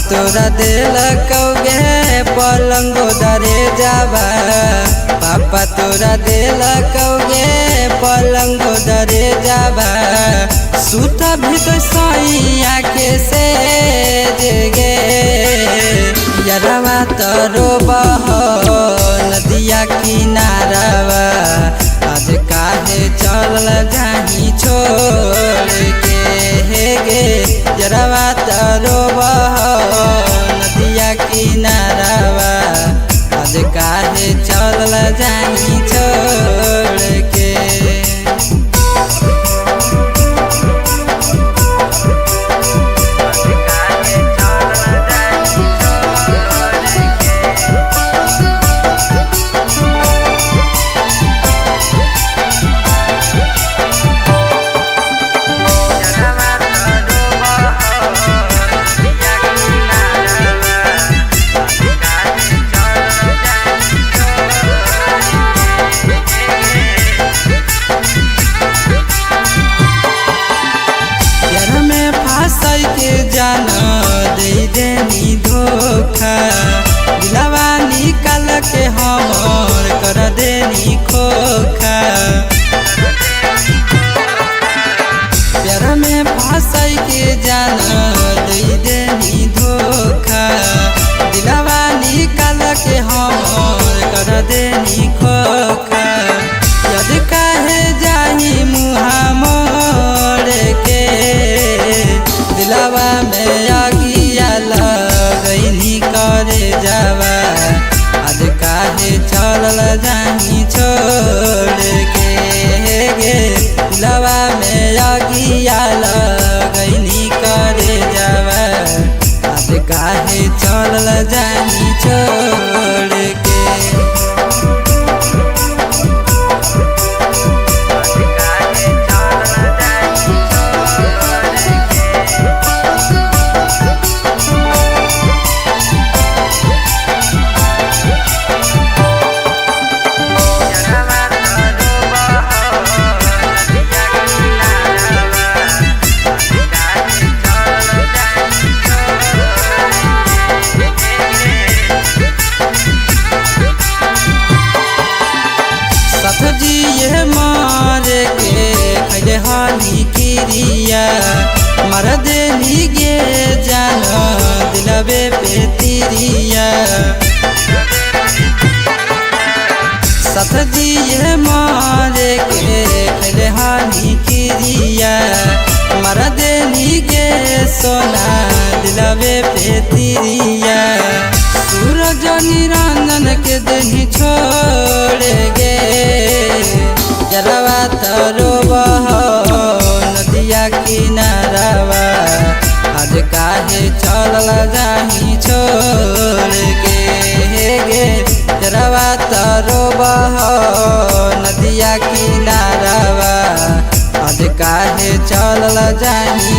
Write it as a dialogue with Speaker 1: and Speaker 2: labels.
Speaker 1: तोरा दिल कौगे पलंगो दरे जावा। पापा तोरा दिल कौगे पलंगो दरे जावा। सूता भी तो सैया के से जगे यरवा तरो बह नदिया किनारवा। आज काहे चल जाही छोड़ के हे गे यरवा तरो बह नदिया किनारवा। आज काहे चल जाही छोड़ के। जाना दे देनी धोखा दिलवा निकाल के हमर कर देनी खोखा। प्यार में फंसाई के जाना दे देनी धोखा दिलवा निकाल के हमर कर देनी खोखा। यद काहे जाही मुहा मोड़ के दिलवा में आगिया लगैनी करे जावा। आज काहे चल जाही छोड़ के गे दिलवा में आगिया लगैनी करे जावा। आज काहे चल जाही छोड़ के। ये मारे के खैले हाली किरिया मर देनी गे जाना दिलबे पे तिरिया। सत जी ये मारे के खैले हाली किरिया मर देनी गे सोना दिलबे पे तिरिया। सूरज निरंजन के देनी छोड़ गे यरवा तरो बह नदिया किनारवा। आज काहे चल जाही छोड़ के गे यरवा तरो बह नदिया किनारवा। आज काहे चल जाही